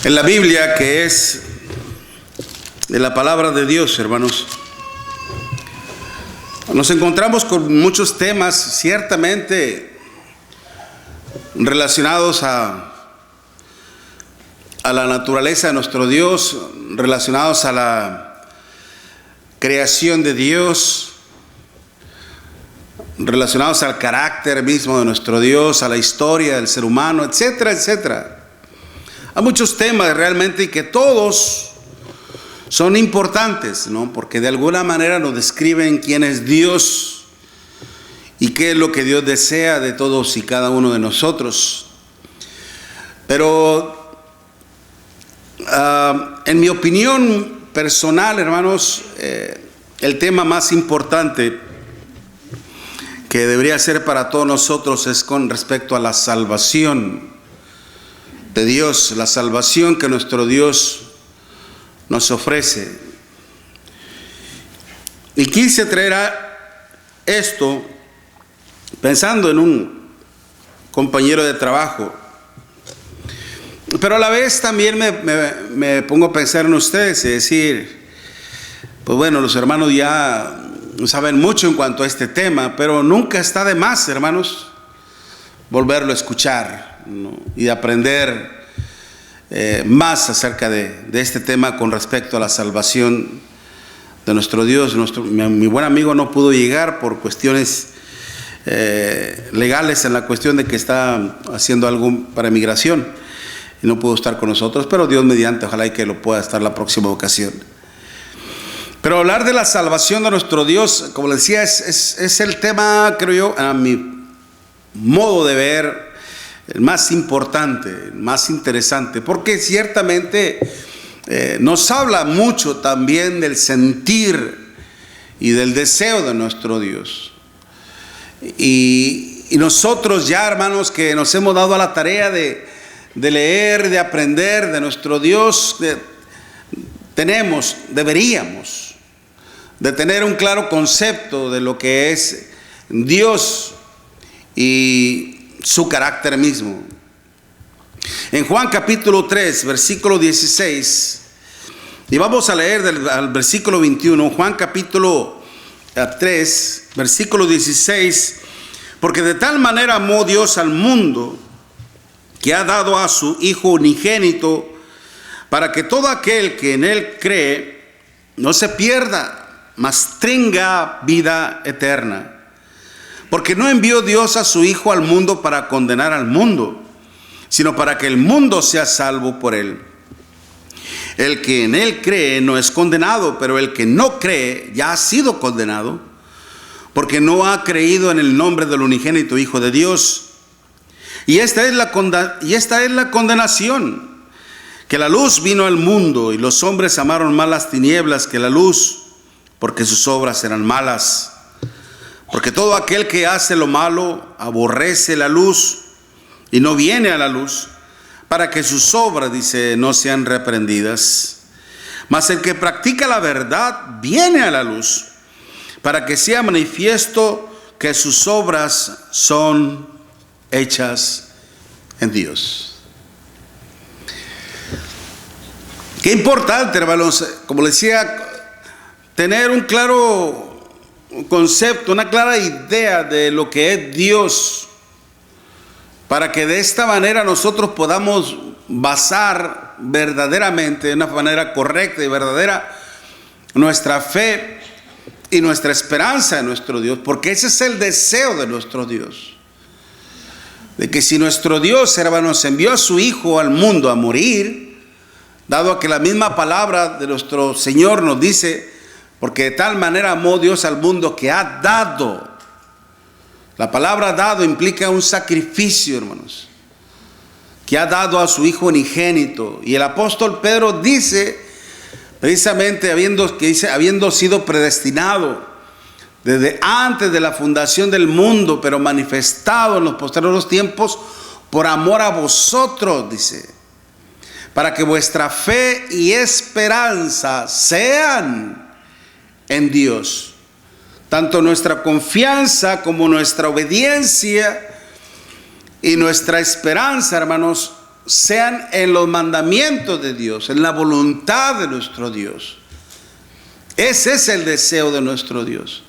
En la Biblia, que es de la palabra de Dios, hermanos, nos encontramos con muchos temas ciertamente relacionados a la naturaleza de nuestro Dios, relacionados a la creación de Dios, relacionados al carácter mismo de nuestro Dios, a la historia del ser humano, etcétera, etcétera. Hay muchos temas realmente y que todos son importantes, ¿no? Porque de alguna manera nos describen quién es Dios y qué es lo que Dios desea de todos y cada uno de nosotros. Pero en mi opinión personal, hermanos, el tema más importante que debería ser para todos nosotros es con respecto a la salvación de Dios, la salvación que nuestro Dios nos ofrece. Y quise traer esto pensando en un compañero de trabajo, pero a la vez también me pongo a pensar en ustedes y decir, pues bueno, los hermanos ya saben mucho en cuanto a este tema, pero nunca está de más, hermanos, volverlo a escuchar, ¿no? Y aprender más acerca de este tema con respecto a la salvación de nuestro Dios. Mi buen amigo no pudo llegar por cuestiones legales, en la cuestión de que está haciendo algo para migración y no pudo estar con nosotros, pero Dios mediante, ojalá y que lo pueda estar la próxima ocasión. Pero hablar de la salvación de nuestro Dios, como les decía, es el tema, creo yo, a mi modo de ver, el más importante, el más interesante, porque ciertamente nos habla mucho también del sentir y del deseo de nuestro Dios. Y nosotros ya, hermanos, que nos hemos dado a la tarea de leer, de aprender de nuestro Dios, deberíamos de tener un claro concepto de lo que es Dios y su carácter mismo. En Juan capítulo 3, versículo 16, y vamos a leer al versículo 21, Juan capítulo 3, versículo 16, porque de tal manera amó Dios al mundo, que ha dado a su Hijo unigénito, para que todo aquel que en Él cree no se pierda, mas tenga vida eterna. Porque no envió Dios a su Hijo al mundo para condenar al mundo, sino para que el mundo sea salvo por Él. El que en Él cree no es condenado, pero el que no cree ya ha sido condenado, porque no ha creído en el nombre del unigénito Hijo de Dios. Y esta es la condenación, que la luz vino al mundo y los hombres amaron más las tinieblas que la luz, porque sus obras eran malas. Porque todo aquel que hace lo malo aborrece la luz y no viene a la luz, para que sus obras, dice, no sean reprendidas. Mas el que practica la verdad viene a la luz, para que sea manifiesto que sus obras son hechas en Dios. Qué importante, hermanos, como les decía, tener un claro concepto, una clara idea de lo que es Dios, para que de esta manera nosotros podamos basar verdaderamente, de una manera correcta y verdadera, nuestra fe y nuestra esperanza en nuestro Dios, porque ese es el deseo de nuestro Dios. De que si nuestro Dios, hermanos, envió a su Hijo al mundo a morir, dado a que la misma palabra de nuestro Señor nos dice, porque de tal manera amó Dios al mundo que ha dado. La palabra dado implica un sacrificio, hermanos, que ha dado a su Hijo unigénito. Y el apóstol Pedro dice, precisamente habiendo sido predestinado desde antes de la fundación del mundo, pero manifestado en los posteriores tiempos por amor a vosotros, dice, para que vuestra fe y esperanza sean en Dios. Tanto nuestra confianza como nuestra obediencia y nuestra esperanza, hermanos, sean en los mandamientos de Dios, en la voluntad de nuestro Dios. Ese es el deseo de nuestro Dios.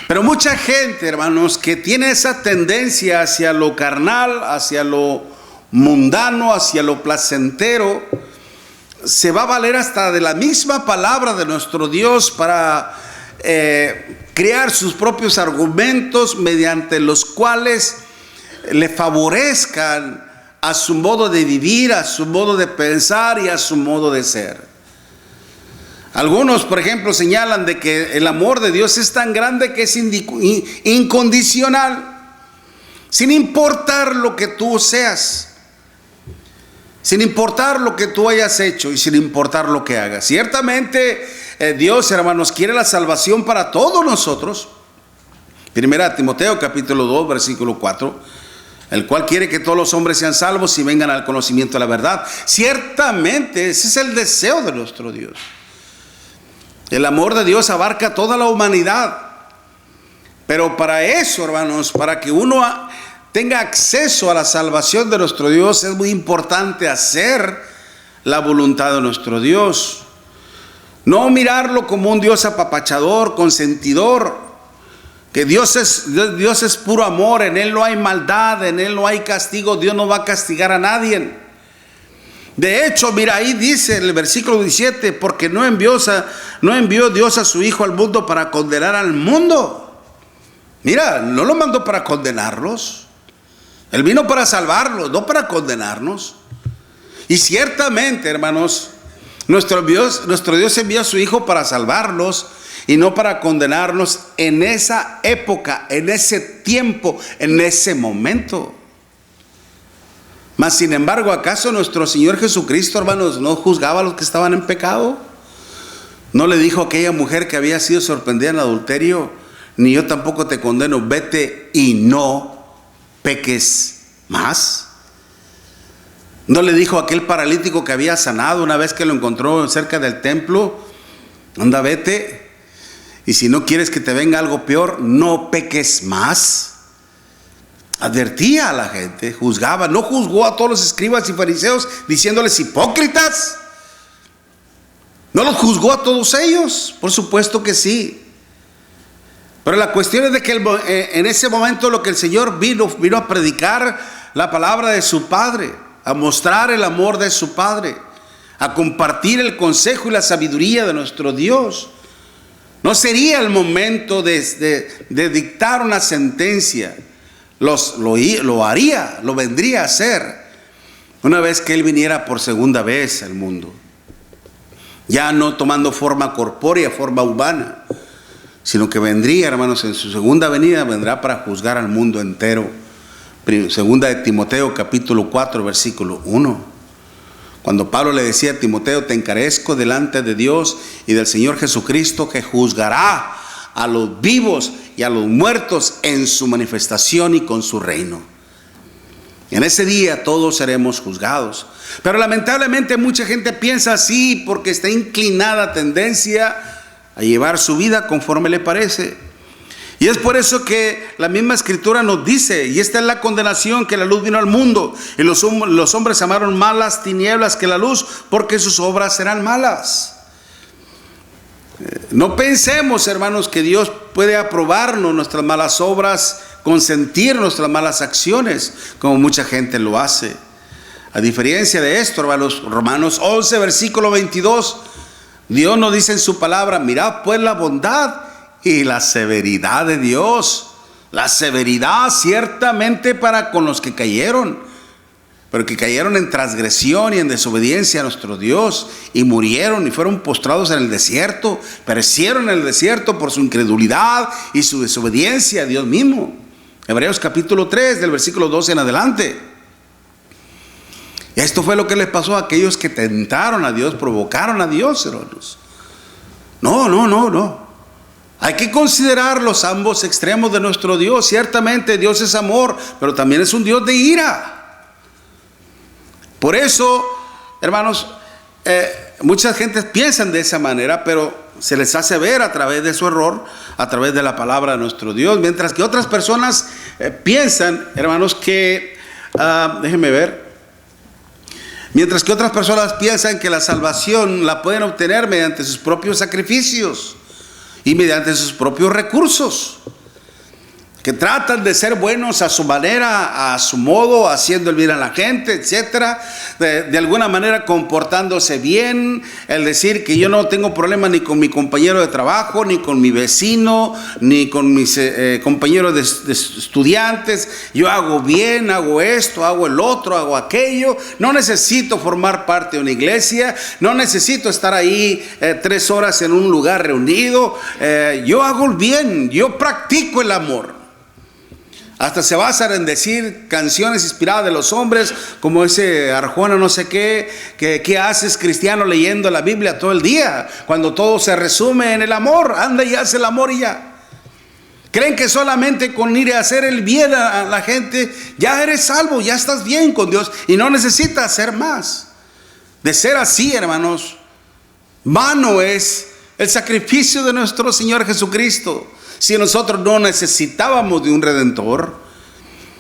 Pero mucha gente, hermanos, que tiene esa tendencia hacia lo carnal, hacia lo mundano, hacia lo placentero, se va a valer hasta de la misma palabra de nuestro Dios para crear sus propios argumentos mediante los cuales le favorezcan a su modo de vivir, a su modo de pensar y a su modo de ser. Algunos, por ejemplo, señalan de que el amor de Dios es tan grande que es incondicional, sin importar lo que tú seas, sin importar lo que tú hayas hecho y sin importar lo que hagas. Ciertamente Dios, hermanos, quiere la salvación para todos nosotros. Primera Timoteo capítulo 2 versículo 4, el cual quiere que todos los hombres sean salvos y vengan al conocimiento de la verdad. Ciertamente ese es el deseo de nuestro Dios. El amor de Dios abarca toda la humanidad. Pero para eso, hermanos, para que uno tenga acceso a la salvación de nuestro Dios, es muy importante hacer la voluntad de nuestro Dios. No mirarlo como un Dios apapachador, consentidor. Que Dios es puro amor, en Él no hay maldad, en Él no hay castigo, Dios no va a castigar a nadie. De hecho, mira, ahí dice en el versículo 17, porque no envió Dios a su Hijo al mundo para condenar al mundo. Mira, no lo mandó para condenarlos. Él vino para salvarlos, no para condenarnos. Y ciertamente, hermanos, nuestro Dios envió a su Hijo para salvarlos y no para condenarnos en esa época, en ese tiempo, en ese momento. Mas sin embargo, ¿acaso nuestro Señor Jesucristo, hermanos, no juzgaba a los que estaban en pecado? ¿No le dijo a aquella mujer que había sido sorprendida en adulterio: ni yo tampoco te condeno, vete y no peques más? ¿No le dijo a aquel paralítico que había sanado una vez que lo encontró cerca del templo: anda, vete, y si no quieres que te venga algo peor, no peques más? Advertía a la gente, juzgaba. No juzgó a todos los escribas y fariseos diciéndoles hipócritas. ¿No los juzgó a todos ellos? Por supuesto que sí. Pero la cuestión es de que en ese momento lo que el Señor vino a predicar la palabra de su Padre, a mostrar el amor de su Padre, a compartir el consejo y la sabiduría de nuestro Dios. No sería el momento de dictar una sentencia. Lo haría, lo vendría a hacer una vez que Él viniera por segunda vez al mundo. Ya no tomando forma corpórea, forma humana, sino que vendría, hermanos, en su segunda venida, vendrá para juzgar al mundo entero. Segunda de Timoteo capítulo 4 versículo 1. Cuando Pablo le decía a Timoteo: te encarezco delante de Dios y del Señor Jesucristo, que juzgará a los vivos y a los muertos en su manifestación y con su reino. En ese día todos seremos juzgados. Pero lamentablemente mucha gente piensa así porque está inclinada tendencia a llevar su vida conforme le parece. Y es por eso que la misma Escritura nos dice, y esta es la condenación, que la luz vino al mundo y los hombres amaron más las tinieblas que la luz, porque sus obras eran malas. No pensemos, hermanos, que Dios puede aprobarnos nuestras malas obras, consentir nuestras malas acciones, como mucha gente lo hace. A diferencia de esto, hermanos, Romanos 11, versículo 22, Dios nos dice en su palabra: mirad pues la bondad y la severidad de Dios. La severidad ciertamente para con los que cayeron, pero que cayeron en transgresión y en desobediencia a nuestro Dios, y murieron y fueron postrados en el desierto, perecieron en el desierto por su incredulidad y su desobediencia a Dios mismo. Hebreos capítulo 3, del versículo 12 en adelante. Esto fue lo que les pasó a aquellos que tentaron a Dios, provocaron a Dios, hermanos. No. Hay que considerar los ambos extremos de nuestro Dios. Ciertamente Dios es amor, pero también es un Dios de ira. Por eso, hermanos, muchas gentes piensan de esa manera, pero se les hace ver a través de su error, a través de la palabra de nuestro Dios. Mientras que otras personas piensan, hermanos, que, déjenme ver, Mientras que otras personas piensan que la salvación la pueden obtener mediante sus propios sacrificios y mediante sus propios recursos, que tratan de ser buenos a su manera, a su modo, haciendo el bien a la gente, etcétera, de alguna manera comportándose bien, el decir que yo no tengo problema ni con mi compañero de trabajo, ni con mi vecino, ni con mis compañeros de estudiantes. Yo hago bien, hago esto, hago el otro, hago aquello. No necesito formar parte de una iglesia, no necesito estar ahí 3 horas en un lugar reunido. Yo hago el bien, yo practico el amor. Hasta se basan en decir canciones inspiradas de los hombres, como ese Arjona no sé qué, que ¿qué haces, cristiano, leyendo la Biblia todo el día? Cuando todo se resume en el amor, anda y haz el amor y ya. Creen que solamente con ir a hacer el bien a la gente, ya eres salvo, ya estás bien con Dios y no necesitas hacer más. De ser así, hermanos, vano es el sacrificio de nuestro Señor Jesucristo. Si nosotros no necesitábamos de un redentor,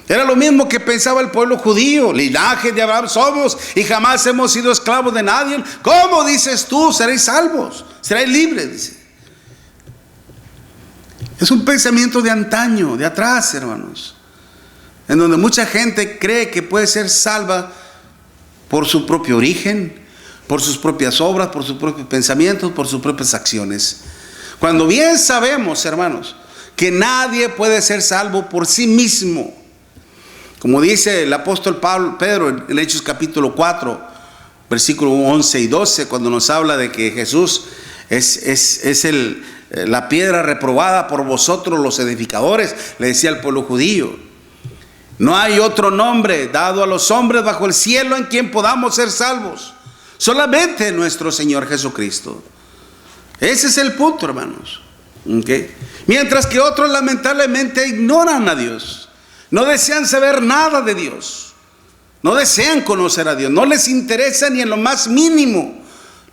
era lo mismo que pensaba el pueblo judío. Linaje de Abraham somos y jamás hemos sido esclavos de nadie. ¿Cómo dices tú? Seréis salvos, seréis libres, dice. Es un pensamiento de antaño, de atrás, hermanos, en donde mucha gente cree que puede ser salva por su propio origen, por sus propias obras, por sus propios pensamientos, por sus propias acciones. Cuando bien sabemos, hermanos, que nadie puede ser salvo por sí mismo. Como dice el apóstol Pedro en Hechos capítulo 4, versículo 11 y 12, cuando nos habla de que Jesús es la piedra reprobada por vosotros los edificadores, le decía al pueblo judío. No hay otro nombre dado a los hombres bajo el cielo en quien podamos ser salvos. Solamente nuestro Señor Jesucristo. Ese es el punto, hermanos. ¿Okay? Mientras que otros lamentablemente ignoran a Dios. No desean saber nada de Dios. No desean conocer a Dios. No les interesa ni en lo más mínimo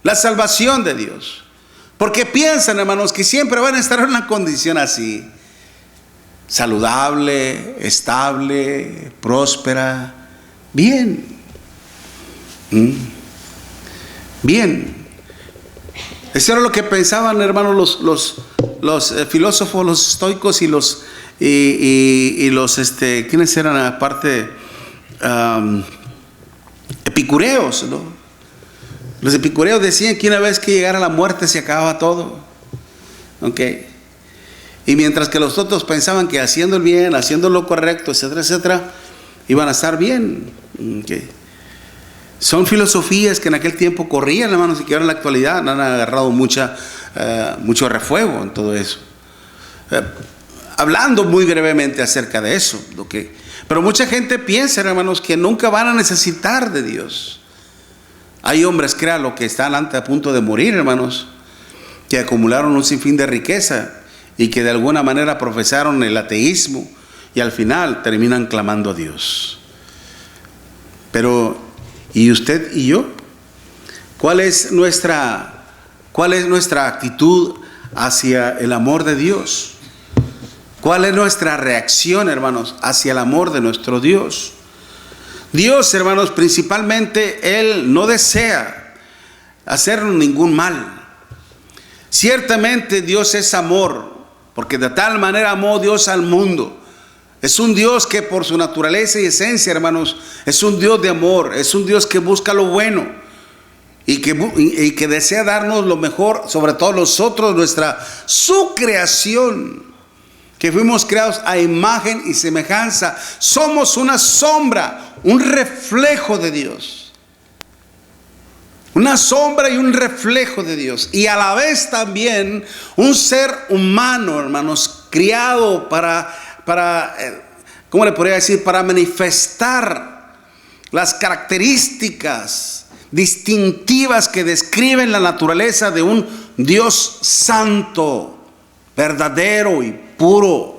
la salvación de Dios. Porque piensan, hermanos, que siempre van a estar en una condición así. Saludable, estable, próspera. Bien. Bien. Eso era lo que pensaban, hermanos, los filósofos, los estoicos y los ¿quiénes eran aparte? Epicureos, ¿no? Los epicureos decían que una vez que llegara la muerte se acababa todo. ¿Ok? Y mientras que los otros pensaban que haciendo el bien, haciendo lo correcto, etcétera, etcétera, iban a estar bien. ¿Ok? Son filosofías que en aquel tiempo corrían, hermanos, y que ahora en la actualidad han agarrado mucho refuego en todo eso. Hablando muy brevemente acerca de eso. ¿Okay? Pero mucha gente piensa, hermanos, que nunca van a necesitar de Dios. Hay hombres, créanlo, que están a punto de morir, hermanos, que acumularon un sinfín de riqueza y que de alguna manera profesaron el ateísmo y al final terminan clamando a Dios. Pero ¿y usted y yo? ¿Cuál es nuestra actitud hacia el amor de Dios? ¿Cuál es nuestra reacción, hermanos, hacia el amor de nuestro Dios? Dios, hermanos, principalmente Él no desea hacernos ningún mal. Ciertamente Dios es amor, porque de tal manera amó Dios al mundo. Es un Dios que por su naturaleza y esencia, hermanos, es un Dios de amor, es un Dios que busca lo bueno y que desea darnos lo mejor, sobre todo nosotros, su creación, que fuimos creados a imagen y semejanza. Somos una sombra, un reflejo de Dios. Una sombra y un reflejo de Dios. Y a la vez también un ser humano, hermanos, criado para ¿cómo le podría decir? Para manifestar las características distintivas que describen la naturaleza de un Dios santo, verdadero y puro.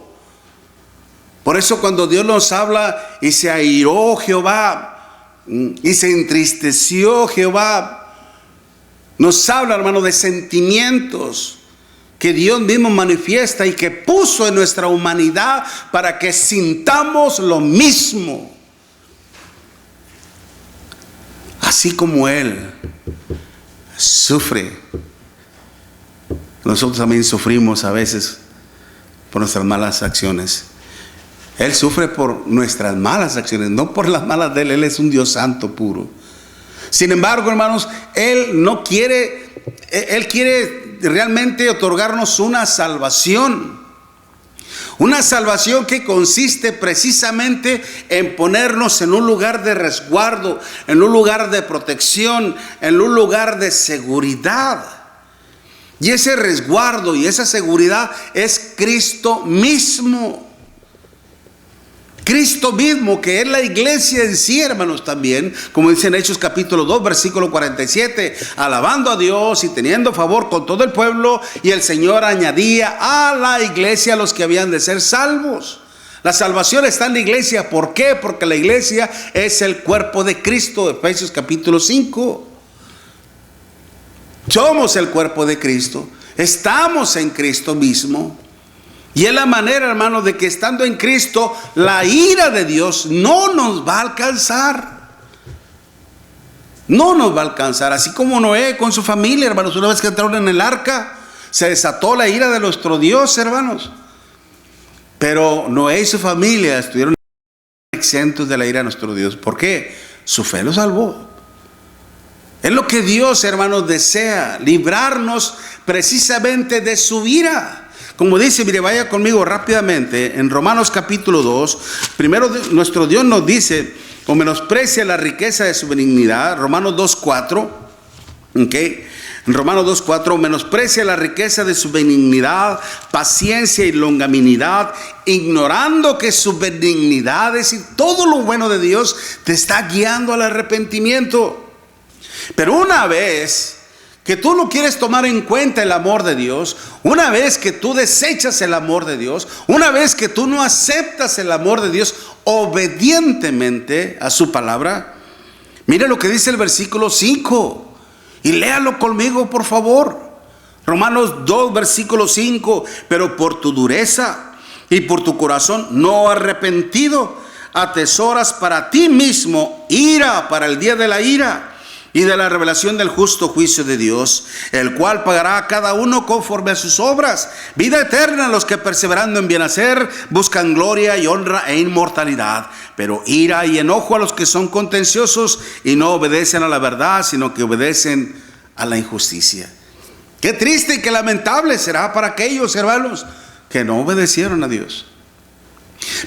Por eso cuando Dios nos habla y se airó Jehová y se entristeció Jehová, nos habla, hermano, de sentimientos que Dios mismo manifiesta y que puso en nuestra humanidad para que sintamos lo mismo. así como Él sufre, nosotros también sufrimos a veces por nuestras malas acciones. Él sufre por nuestras malas acciones, no por las malas de Él. Él es un Dios santo, puro. Sin embargo, hermanos, Él no quiere, Él quiere realmente otorgarnos una salvación. Una salvación que consiste precisamente en ponernos en un lugar de resguardo, en un lugar de protección, en un lugar de seguridad. Y ese resguardo y esa seguridad es Cristo mismo. Cristo mismo, que es la iglesia en sí, hermanos, también, como dice en Hechos capítulo 2, versículo 47, alabando a Dios y teniendo favor con todo el pueblo, y el Señor añadía a la iglesia a los que habían de ser salvos. La salvación está en la iglesia. ¿Por qué? Porque la iglesia es el cuerpo de Cristo, Efesios capítulo 5. Somos el cuerpo de Cristo, estamos en Cristo mismo. Y es la manera, hermanos, de que estando en Cristo, la ira de Dios no nos va a alcanzar. No nos va a alcanzar. Así como Noé con su familia, hermanos, una vez que entraron en el arca, se desató la ira de nuestro Dios, hermanos. Pero Noé y su familia estuvieron exentos de la ira de nuestro Dios. ¿Por qué? Su fe los salvó. Es lo que Dios, hermanos, desea, librarnos precisamente de su ira. Como dice, mire, vaya conmigo rápidamente en Romanos capítulo 2. Primero nuestro Dios nos dice, o menosprecia la riqueza de su benignidad. Romanos 2:4. ¿Ok? En Romanos 2:4, menosprecia la riqueza de su benignidad, paciencia y longanimidad, ignorando que su benignidad, es decir, todo lo bueno de Dios, te está guiando al arrepentimiento. Pero una vez que tú no quieres tomar en cuenta el amor de Dios, una vez que tú desechas el amor de Dios, una vez que tú no aceptas el amor de Dios obedientemente a su palabra, mire lo que dice el versículo 5 y léalo conmigo, por favor. Romanos 2, versículo 5. Pero por tu dureza y por tu corazón no arrepentido, atesoras para ti mismo ira para el día de la ira y de la revelación del justo juicio de Dios, el cual pagará a cada uno conforme a sus obras. Vida eterna a los que perseverando en bien hacer buscan gloria y honra e inmortalidad, pero ira y enojo a los que son contenciosos y no obedecen a la verdad, sino que obedecen a la injusticia. Qué triste y qué lamentable será para aquellos, hermanos, que no obedecieron a Dios.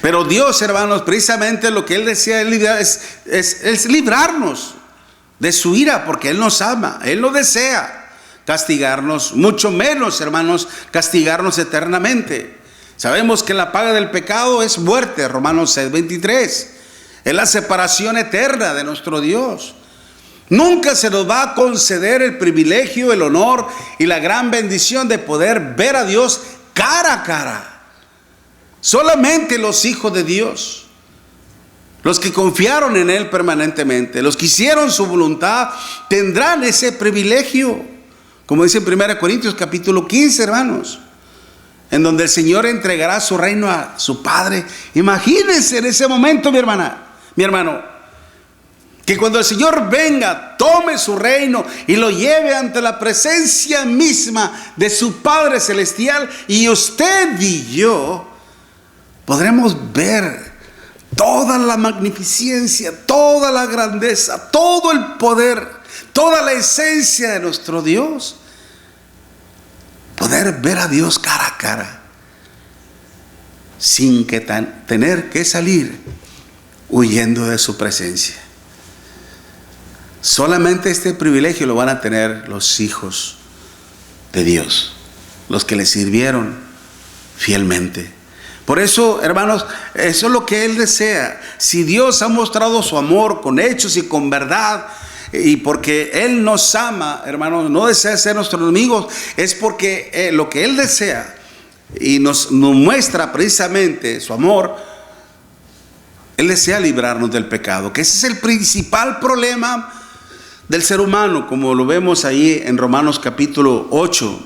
Pero Dios, hermanos, precisamente lo que Él desea es librarnos de su ira, porque Él nos ama. Él no desea castigarnos, mucho menos, hermanos, castigarnos eternamente. Sabemos que la paga del pecado es muerte, Romanos 6:23. Es la separación eterna de nuestro Dios. Nunca se nos va a conceder el privilegio, el honor y la gran bendición de poder ver a Dios cara a cara. Solamente los hijos de Dios, los que confiaron en Él permanentemente, los que hicieron su voluntad, tendrán ese privilegio. Como dice en 1 Corintios capítulo 15, hermanos, en donde el Señor entregará su reino a su Padre. Imagínense en ese momento, mi hermano, que cuando el Señor venga, tome su reino y lo lleve ante la presencia misma de su Padre Celestial, y usted y yo podremos ver toda la magnificencia, toda la grandeza, todo el poder, toda la esencia de nuestro Dios. Poder ver a Dios cara a cara, sin que tener que salir huyendo de su presencia. Solamente este privilegio lo van a tener los hijos de Dios, los que le sirvieron fielmente. Por eso, hermanos, eso es lo que Él desea. Si Dios ha mostrado su amor con hechos y con verdad, y porque Él nos ama, hermanos, no desea ser nuestros enemigos, es porque lo que Él desea y nos muestra precisamente su amor, Él desea librarnos del pecado, que ese es el principal problema del ser humano, como lo vemos ahí en Romanos capítulo 8,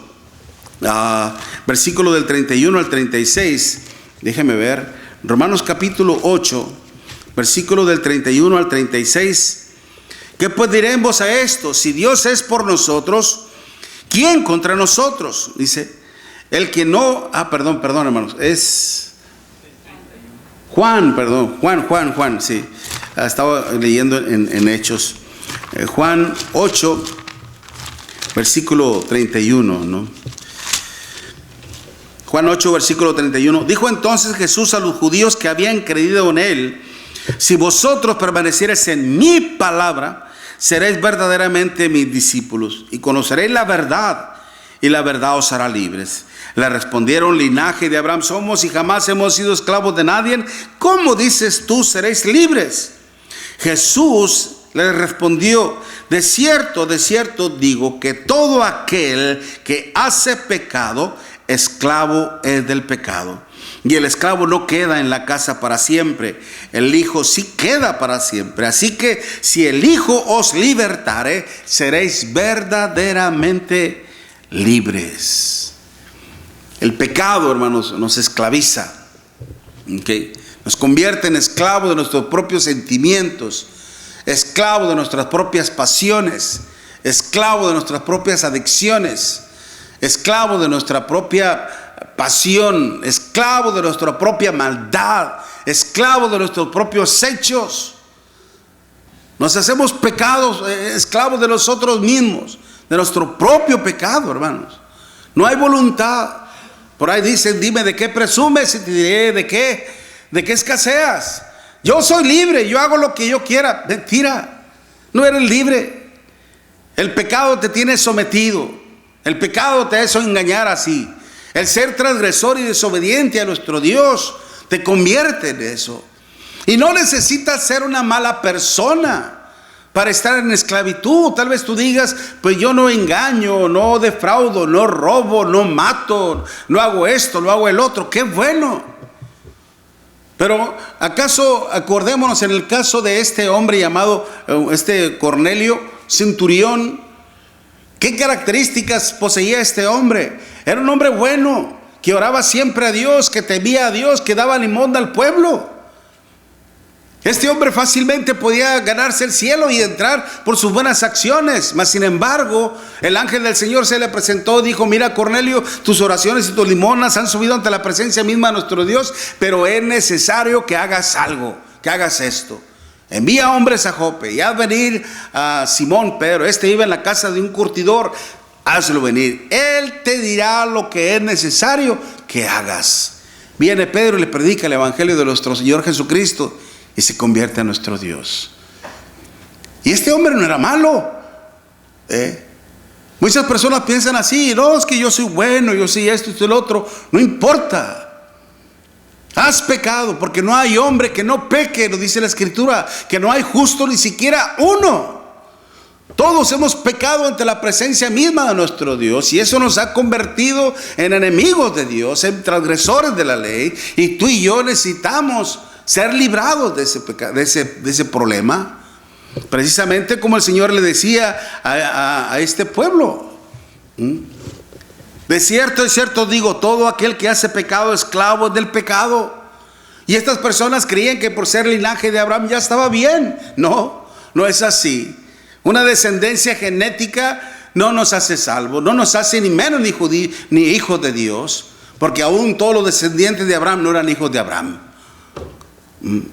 versículo del 31 al 36. Déjeme ver, Romanos capítulo 8, versículo del 31 al 36, ¿Qué pues diremos a esto? Si Dios es por nosotros, ¿quién contra nosotros? Dice, el que no... perdón, hermanos. Es Juan, Juan, sí. Estaba leyendo en Hechos. Juan 8, versículo 31, ¿no? Juan 8, versículo 31. Dijo entonces Jesús a los judíos que habían creído en él: si vosotros permaneciereis en mi palabra, seréis verdaderamente mis discípulos y conoceréis la verdad, y la verdad os hará libres. Le respondieron: linaje de Abraham somos y jamás hemos sido esclavos de nadie. ¿Cómo dices tú seréis libres? Jesús le respondió: de cierto digo que todo aquel que hace pecado, esclavo es del pecado. Y el esclavo no queda en la casa para siempre, el Hijo sí queda para siempre. Así que si el Hijo os libertare, seréis verdaderamente libres. El pecado, hermanos, nos esclaviza, ¿okay? Nos convierte en esclavos de nuestros propios sentimientos, esclavos de nuestras propias pasiones, esclavos de nuestras propias adicciones, esclavos de nuestra propia pasión, esclavos de nuestra propia maldad, esclavos de nuestros propios hechos. Nos hacemos pecados, esclavos de nosotros mismos, de nuestro propio pecado, hermanos. No hay voluntad. Por ahí dicen: dime de qué presumes y te diré de qué escaseas. Yo soy libre, yo hago lo que yo quiera. Mentira, no eres libre. El pecado te tiene sometido. El pecado te hizo engañar así. El ser transgresor y desobediente a nuestro Dios te convierte en eso. Y no necesitas ser una mala persona para estar en esclavitud. Tal vez tú digas: pues yo no engaño, no defraudo, no robo, no mato, no hago esto, no hago el otro. ¡Qué bueno! Pero ¿acaso acordémonos en el caso de este hombre llamado Cornelio, centurión? ¿Qué características poseía este hombre? Era un hombre bueno, que oraba siempre a Dios, que temía a Dios, que daba limosna al pueblo. Este hombre fácilmente podía ganarse el cielo y entrar por sus buenas acciones. Mas sin embargo, el ángel del Señor se le presentó, dijo: mira, Cornelio, tus oraciones y tus limosnas han subido ante la presencia misma de nuestro Dios, pero es necesario que hagas algo, que hagas esto. Envía hombres a Jope y haz venir a Simón Pedro. Este iba en la casa de un curtidor. Hazlo venir. Él te dirá lo que es necesario que hagas. Viene Pedro y le predica el evangelio de nuestro Señor Jesucristo y se convierte a nuestro Dios. Y este hombre no era malo. Muchas personas piensan así: no, es que yo soy bueno, yo soy esto y esto y lo otro. No importa. Has pecado, porque no hay hombre que no peque, nos dice la Escritura, que no hay justo ni siquiera uno. Todos hemos pecado ante la presencia misma de nuestro Dios, y eso nos ha convertido en enemigos de Dios, en transgresores de la ley. Y tú y yo necesitamos ser librados de ese pecado, de ese problema. Precisamente como el Señor le decía a este pueblo. De cierto digo, todo aquel que hace pecado, esclavo es del pecado. Y estas personas creían que por ser linaje de Abraham ya estaba bien. No, no es así. Una descendencia genética no nos hace salvos, no nos hace ni menos ni hijos de Dios, porque aún todos los descendientes de Abraham no eran hijos de Abraham.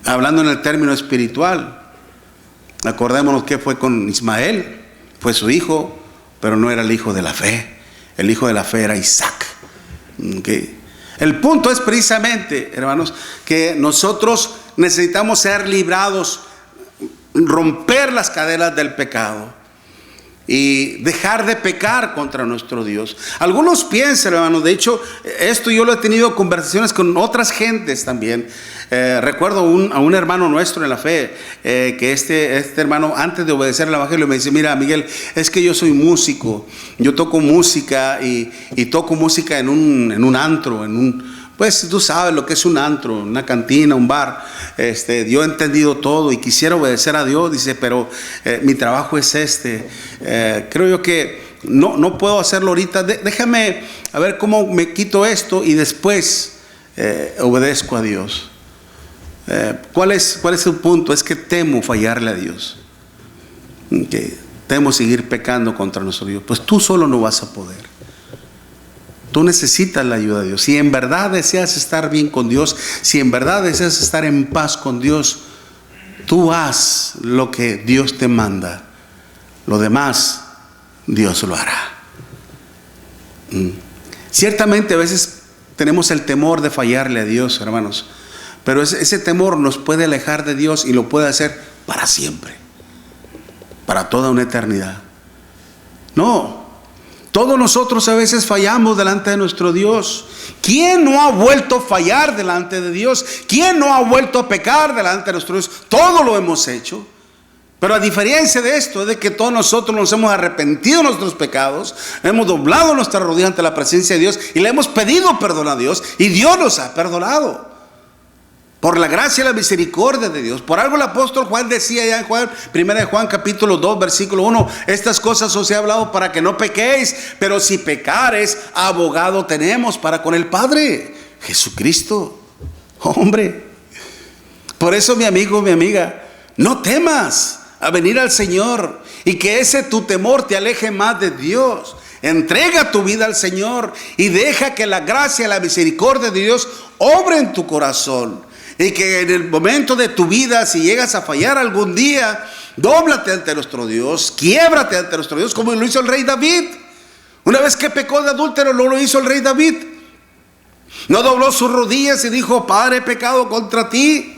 Hablando en el término espiritual, acordémonos que fue con Ismael, fue su hijo, pero no era el hijo de la fe. El hijo de la fe era Isaac. ¿Okay? El punto es precisamente, hermanos, que nosotros necesitamos ser librados, romper las cadenas del pecado y dejar de pecar contra nuestro Dios. Algunos piensan, hermanos, de hecho, esto yo lo he tenido conversaciones con otras gentes también. Recuerdo a un hermano nuestro en la fe, que este hermano, antes de obedecer el evangelio, me dice: mira, Miguel, es que yo soy músico, yo toco música y toco música en un antro, pues tú sabes lo que es un antro, una cantina, un bar. Yo he entendido todo y quisiera obedecer a Dios, dice, pero mi trabajo es creo yo que no puedo hacerlo ahorita. Déjame a ver cómo me quito esto y después obedezco a Dios. ¿Cuál es el punto? Es que temo fallarle a Dios. que debemos seguir pecando contra nuestro Dios. Pues tú solo no vas a poder. Tú necesitas la ayuda de Dios. Si en verdad deseas estar bien con Dios, si en verdad deseas estar en paz con Dios, tú haz lo que Dios te manda. Lo demás, Dios lo hará. Ciertamente a veces tenemos el temor de fallarle a Dios, hermanos. Pero ese temor nos puede alejar de Dios y lo puede hacer para siempre. Para toda una eternidad. No. Todos nosotros a veces fallamos delante de nuestro Dios. ¿Quién no ha vuelto a fallar delante de Dios? ¿Quién no ha vuelto a pecar delante de nuestro Dios? Todo lo hemos hecho. Pero a diferencia de esto, es de que todos nosotros nos hemos arrepentido de nuestros pecados, hemos doblado nuestra rodilla ante la presencia de Dios y le hemos pedido perdón a Dios, y Dios nos ha perdonado. Por la gracia y la misericordia de Dios. Por algo el apóstol Juan decía ya en Juan, 1 Juan capítulo 2 versículo 1, estas cosas os he hablado para que no pequéis, pero si pecares, abogado tenemos para con el Padre, Jesucristo. Hombre, por eso mi amigo, mi amiga, no temas a venir al Señor y que ese tu temor te aleje más de Dios. Entrega tu vida al Señor y deja que la gracia y la misericordia de Dios obre en tu corazón. Y que en el momento de tu vida, si llegas a fallar algún día, dóblate ante nuestro Dios, quiébrate ante nuestro Dios, como lo hizo el rey David. Una vez que pecó de adúltero, no lo hizo el rey David. No dobló sus rodillas y dijo: Padre, he pecado contra ti.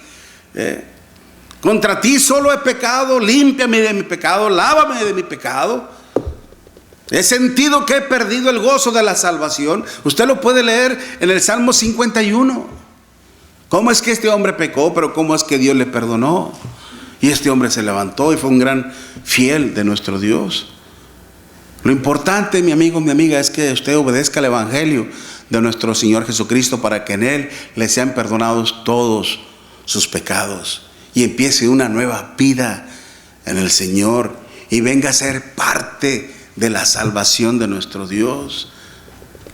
Contra ti solo he pecado, límpiame de mi pecado, lávame de mi pecado. He sentido que he perdido el gozo de la salvación. Usted lo puede leer en el Salmo 51. ¿Cómo es que este hombre pecó? Pero ¿cómo es que Dios le perdonó? Y este hombre se levantó y fue un gran fiel de nuestro Dios. Lo importante, mi amigo, mi amiga, es que usted obedezca el evangelio de nuestro Señor Jesucristo para que en Él le sean perdonados todos sus pecados y empiece una nueva vida en el Señor y venga a ser parte de la salvación de nuestro Dios.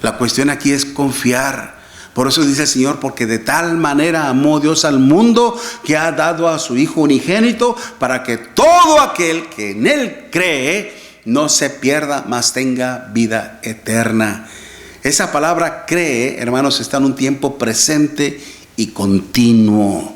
La cuestión aquí es confiar. Por eso dice el Señor: porque de tal manera amó Dios al mundo que ha dado a su Hijo unigénito, para que todo aquel que en Él cree no se pierda, mas tenga vida eterna. Esa palabra cree, hermanos, está en un tiempo presente y continuo,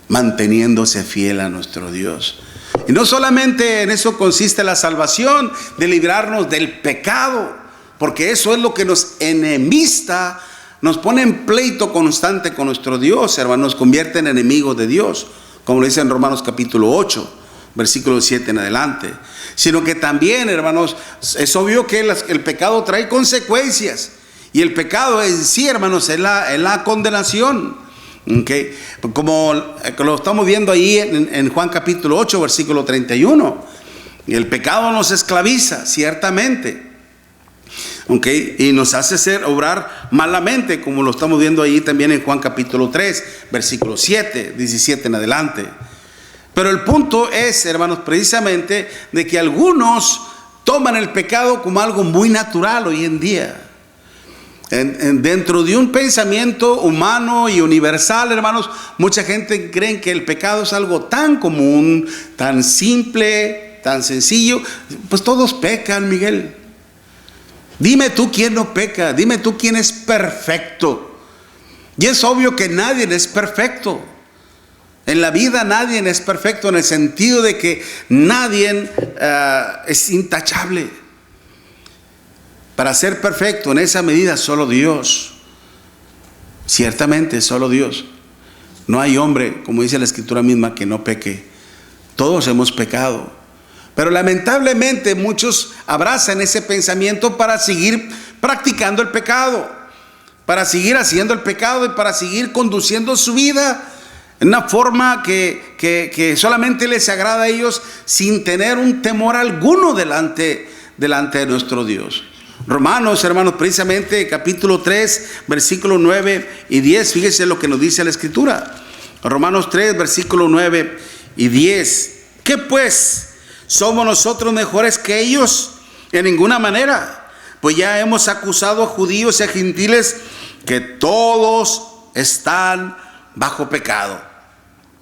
manteniéndose fiel a nuestro Dios. Y no solamente en eso consiste la salvación, de librarnos del pecado, porque eso es lo que nos enemista, nos pone en pleito constante con nuestro Dios, hermanos, nos convierte en enemigos de Dios, como lo dice en Romanos capítulo 8, versículo 7 en adelante. Sino que también, hermanos, es obvio que el pecado trae consecuencias, y el pecado en sí, hermanos, es la condenación. Okay. Como lo estamos viendo ahí en Juan capítulo 8, versículo 31. El pecado nos esclaviza, ciertamente. Okay. Y nos hace obrar malamente, como lo estamos viendo ahí también en Juan capítulo 3, versículo 7, 17 en adelante. Pero el punto es, hermanos, precisamente de que algunos toman el pecado como algo muy natural hoy en día. Dentro de un pensamiento humano y universal, hermanos, mucha gente cree que el pecado es algo tan común, tan simple, tan sencillo. Pues todos pecan, Miguel. Dime tú quién no peca, dime tú quién es perfecto. Y es obvio que nadie es perfecto. En la vida nadie es perfecto, en el sentido de que nadie es intachable. Para ser perfecto en esa medida solo Dios. Ciertamente solo Dios. No hay hombre, como dice la Escritura misma, que no peque. Todos hemos pecado. Pero lamentablemente muchos abrazan ese pensamiento para seguir practicando el pecado, para seguir haciendo el pecado y para seguir conduciendo su vida en una forma que solamente les agrada a ellos, sin tener un temor alguno delante de nuestro Dios. Romanos, hermanos, precisamente capítulo 3, versículos 9 y 10, fíjese lo que nos dice la Escritura. Romanos 3, versículos 9 y 10. ¿Qué pues? ¿Somos nosotros mejores que ellos? En ninguna manera. Pues ya hemos acusado a judíos y a gentiles que todos están bajo pecado.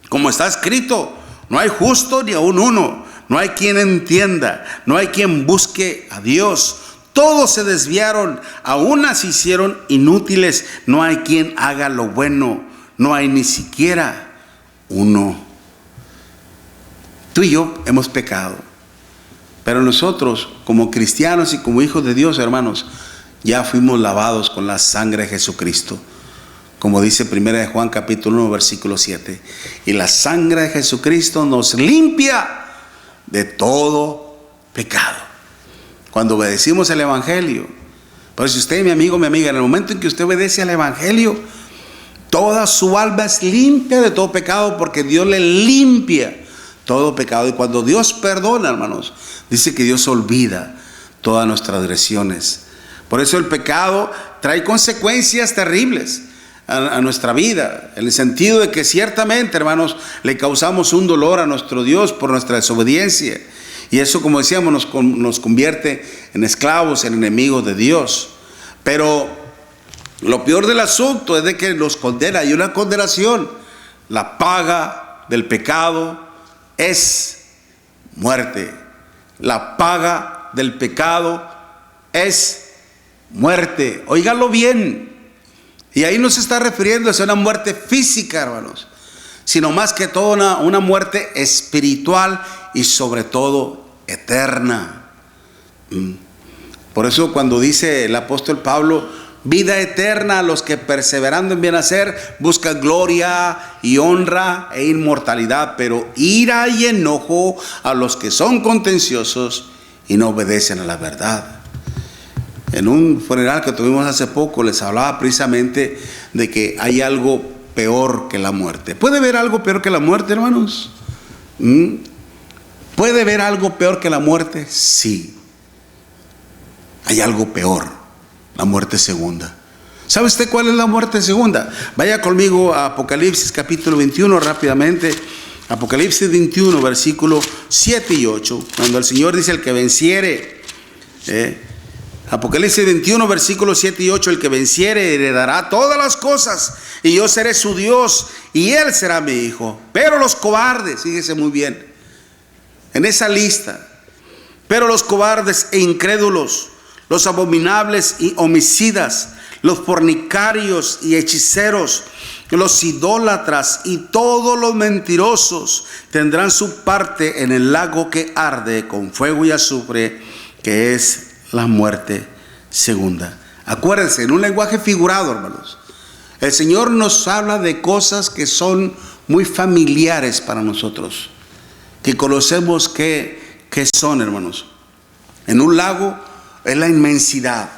Como está escrito: no hay justo ni aun uno, no hay quien entienda, no hay quien busque a Dios. Todos se desviaron, aún se hicieron inútiles. No hay quien haga lo bueno, no hay ni siquiera uno. Tú y yo hemos pecado, pero nosotros como cristianos y como hijos de Dios, hermanos, ya fuimos lavados con la sangre de Jesucristo. Como dice 1 de Juan capítulo 1 versículo 7. Y la sangre de Jesucristo nos limpia de todo pecado cuando obedecimos el Evangelio. Pero si usted, mi amigo, mi amiga, en el momento en que usted obedece al Evangelio, toda su alma es limpia de todo pecado, porque Dios le limpia todo pecado. Y cuando Dios perdona, hermanos, dice que Dios olvida todas nuestras transgresiones. Por eso el pecado trae consecuencias terribles a nuestra vida, en el sentido de que ciertamente, hermanos, le causamos un dolor a nuestro Dios por nuestra desobediencia. Y eso, como decíamos, nos convierte en esclavos, en enemigos de Dios. Pero lo peor del asunto es de que nos condena. Hay una condenación. La paga del pecado es muerte. La paga del pecado es muerte. Óigalo bien. Y ahí no se está refiriendo a una muerte física, hermanos, sino más que todo una muerte espiritual y sobre todo eterna. Por eso cuando dice el apóstol Pablo, vida eterna a los que perseverando en bien hacer buscan gloria y honra e inmortalidad, pero ira y enojo a los que son contenciosos y no obedecen a la verdad. En un funeral que tuvimos hace poco les hablaba precisamente de que hay algo peor que la muerte. ¿Puede haber algo peor que la muerte, hermanos? ¿Puede haber algo peor que la muerte? Sí. Hay algo peor, la muerte segunda. ¿Sabe usted cuál es la muerte segunda? Vaya conmigo a Apocalipsis capítulo 21 rápidamente. Apocalipsis 21 versículos 7 y 8. Cuando el Señor dice: el que venciere, Apocalipsis 21 versículos 7 y 8, el que venciere heredará todas las cosas, y yo seré su Dios, y él será mi hijo. Pero los cobardes, fíjese muy bien en esa lista, pero los cobardes e incrédulos, los abominables y homicidas, los fornicarios y hechiceros, los idólatras y todos los mentirosos tendrán su parte en el lago que arde con fuego y azufre, que es la muerte segunda. Acuérdense, en un lenguaje figurado, hermanos, el Señor nos habla de cosas que son muy familiares para nosotros, que conocemos que son, hermanos. En un lago es la inmensidad,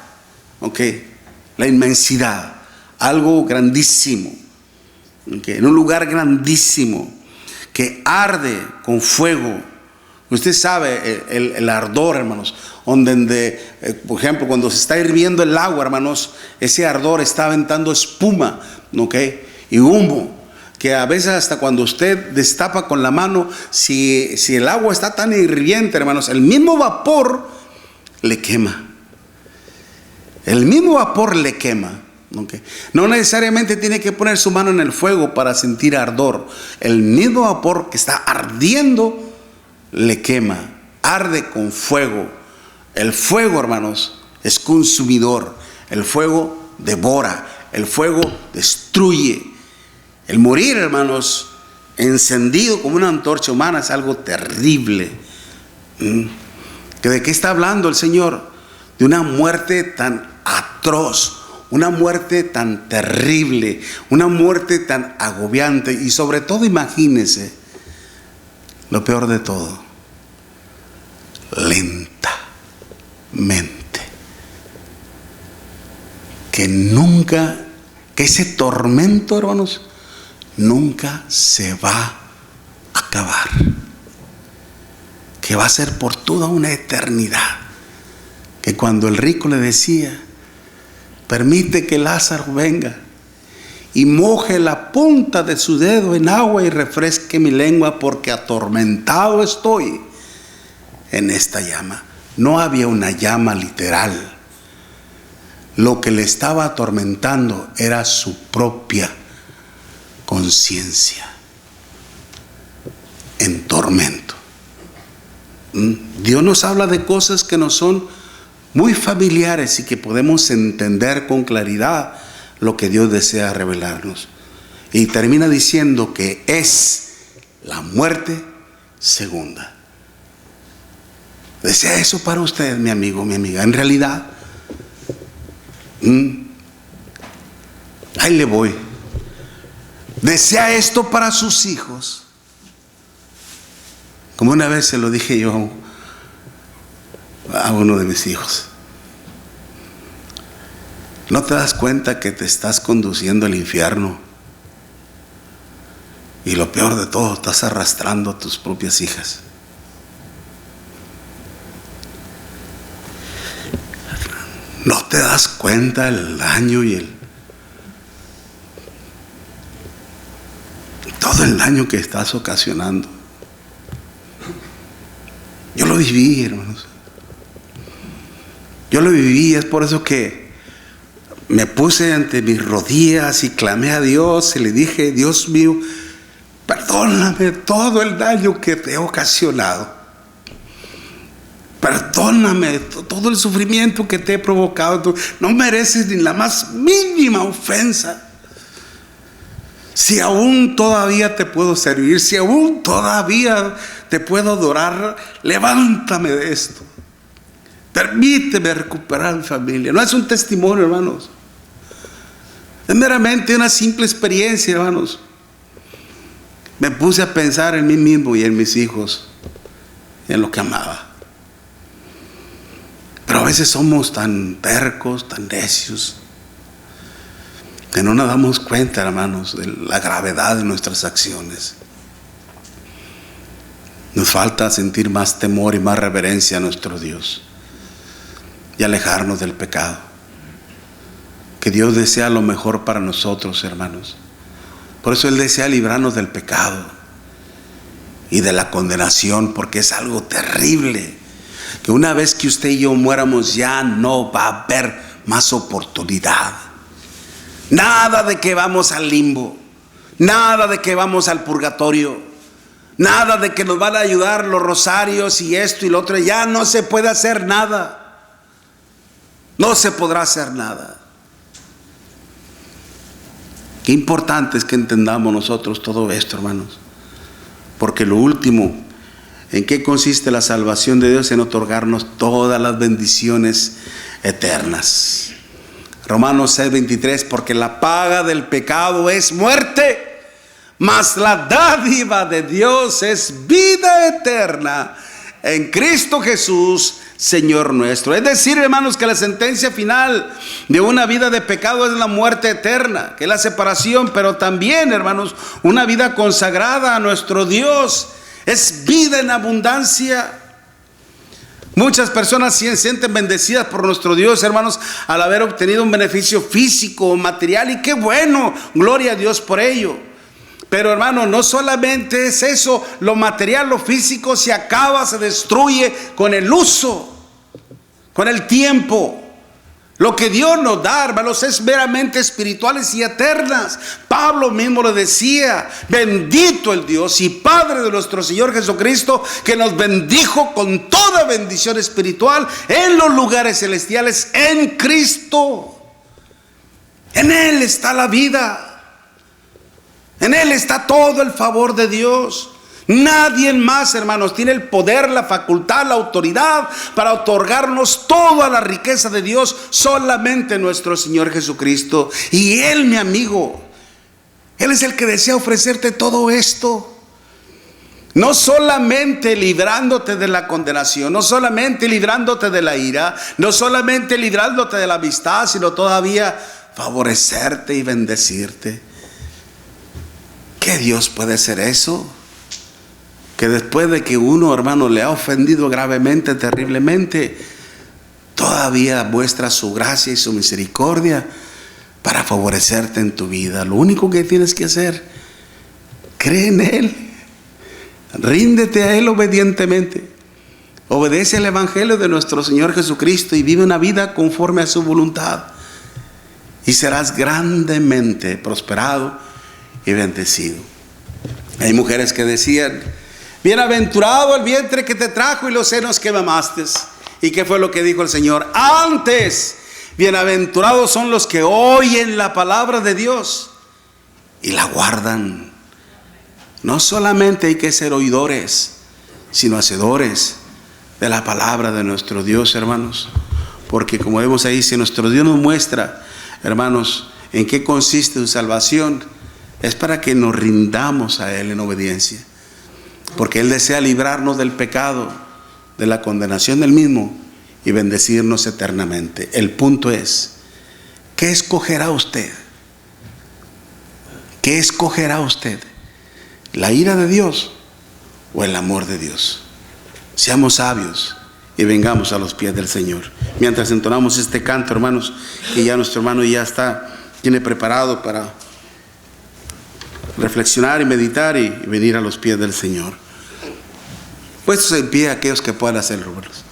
la inmensidad, algo grandísimo, en un lugar grandísimo que arde con fuego. Usted sabe el ardor, hermanos, por ejemplo, cuando se está hirviendo el agua, hermanos, ese ardor está aventando espuma, y humo, que a veces hasta cuando usted destapa con la mano, si el agua está tan hirviente, hermanos, el mismo vapor le quema. El mismo vapor le quema. No necesariamente tiene que poner su mano en el fuego para sentir ardor. El mismo vapor que está ardiendo le quema, arde con fuego. El fuego, hermanos, es consumidor. El fuego devora, el fuego destruye. El morir, hermanos, encendido como una antorcha humana es algo terrible. ¿De qué está hablando el Señor? De una muerte tan atroz, una muerte tan terrible, una muerte tan agobiante. Y sobre todo, imagínese lo peor de todo: lentamente, que ese tormento, hermanos, nunca se va a acabar, que va a ser por toda una eternidad. Que cuando el rico le decía: permite que Lázaro venga y moje la punta de su dedo en agua y refresque mi lengua, porque atormentado estoy en esta llama. No había una llama literal. Lo que le estaba atormentando era su propia conciencia en tormento. Dios nos habla de cosas que nos son muy familiares y que podemos entender con claridad lo que Dios desea revelarnos. Y termina diciendo que es la muerte segunda. ¿Desea eso para usted, mi amigo, mi amiga? En realidad, ahí le voy. ¿Desea esto para sus hijos? Como una vez se lo dije yo a uno de mis hijos. ¿No te das cuenta que te estás conduciendo al infierno? Y lo peor de todo, estás arrastrando a tus propias hijas. ¿No te das cuenta el daño y todo el daño que estás ocasionando? Yo lo viví, hermanos. Yo lo viví, es por eso que me puse ante mis rodillas y clamé a Dios y le dije: Dios mío, perdóname todo el daño que te he ocasionado. Perdóname todo el sufrimiento que te he provocado. Tú no mereces ni la más mínima ofensa. Si aún todavía te puedo servir, si aún todavía te puedo adorar, levántame de esto. Permíteme recuperar mi familia. No es un testimonio, hermanos. Es meramente una simple experiencia, hermanos. Me puse a pensar en mí mismo y en mis hijos, en lo que amaba. Pero a veces somos tan tercos, tan necios, que no nos damos cuenta, hermanos, de la gravedad de nuestras acciones. Nos falta sentir más temor y más reverencia a nuestro Dios y alejarnos del pecado. Que Dios desea lo mejor para nosotros, hermanos. Por eso Él desea librarnos del pecado y de la condenación, porque es algo terrible. Que una vez que usted y yo muéramos, ya no va a haber más oportunidad. Nada de que vamos al limbo, nada de que vamos al purgatorio, nada de que nos van a ayudar los rosarios y esto y lo otro. Ya no se puede hacer nada. No se podrá hacer nada. Qué importante es que entendamos nosotros todo esto, hermanos. Porque lo último, ¿en qué consiste la salvación de Dios? En otorgarnos todas las bendiciones eternas. Romanos 6:23, porque la paga del pecado es muerte, mas la dádiva de Dios es vida eterna en Cristo Jesús, Señor nuestro. Es decir, hermanos, que la sentencia final de una vida de pecado es la muerte eterna, que es la separación, pero también, hermanos, una vida consagrada a nuestro Dios es vida en abundancia. Muchas personas se sienten bendecidas por nuestro Dios, hermanos, al haber obtenido un beneficio físico o material, y qué bueno, gloria a Dios por ello. Pero, hermano, no solamente es eso, lo material, lo físico se acaba, se destruye con el uso, con el tiempo. Lo que Dios nos da, hermanos, es meramente espirituales y eternas. Pablo mismo lo decía: bendito el Dios y Padre de nuestro Señor Jesucristo, que nos bendijo con toda bendición espiritual en los lugares celestiales en Cristo. En Él está la vida. En Él está todo el favor de Dios. Nadie más, hermanos, tiene el poder, la facultad, la autoridad para otorgarnos toda la riqueza de Dios, solamente nuestro Señor Jesucristo. Y Él, mi amigo, Él es el que desea ofrecerte todo esto. No solamente librándote de la condenación, no solamente librándote de la ira, no solamente librándote de la amistad, sino todavía favorecerte y bendecirte. ¿Qué Dios puede hacer eso? Que después de que uno, hermano, le ha ofendido gravemente, terriblemente, todavía muestra su gracia y su misericordia para favorecerte en tu vida. Lo único que tienes que hacer, cree en Él, ríndete a Él obedientemente, obedece al Evangelio de nuestro Señor Jesucristo y vive una vida conforme a su voluntad, y serás grandemente prosperado y bendecido. Hay mujeres que decían: Bienaventurado el vientre que te trajo y los senos que mamaste. ¿Y qué fue lo que dijo el Señor? Antes, bienaventurados son los que oyen la palabra de Dios y la guardan. No solamente hay que ser oidores, sino hacedores de la palabra de nuestro Dios, hermanos. Porque como vemos ahí, si nuestro Dios nos muestra, hermanos, en qué consiste su salvación, es para que nos rindamos a Él en obediencia. Porque Él desea librarnos del pecado, de la condenación del mismo y bendecirnos eternamente. El punto es, ¿qué escogerá usted? ¿Qué escogerá usted? ¿La ira de Dios o el amor de Dios? Seamos sabios y vengamos a los pies del Señor. Mientras entonamos este canto, hermanos, que ya nuestro hermano ya tiene preparado para reflexionar y meditar y venir a los pies del Señor. Puestos en pie aquellos que puedan hacerlo, hermanos.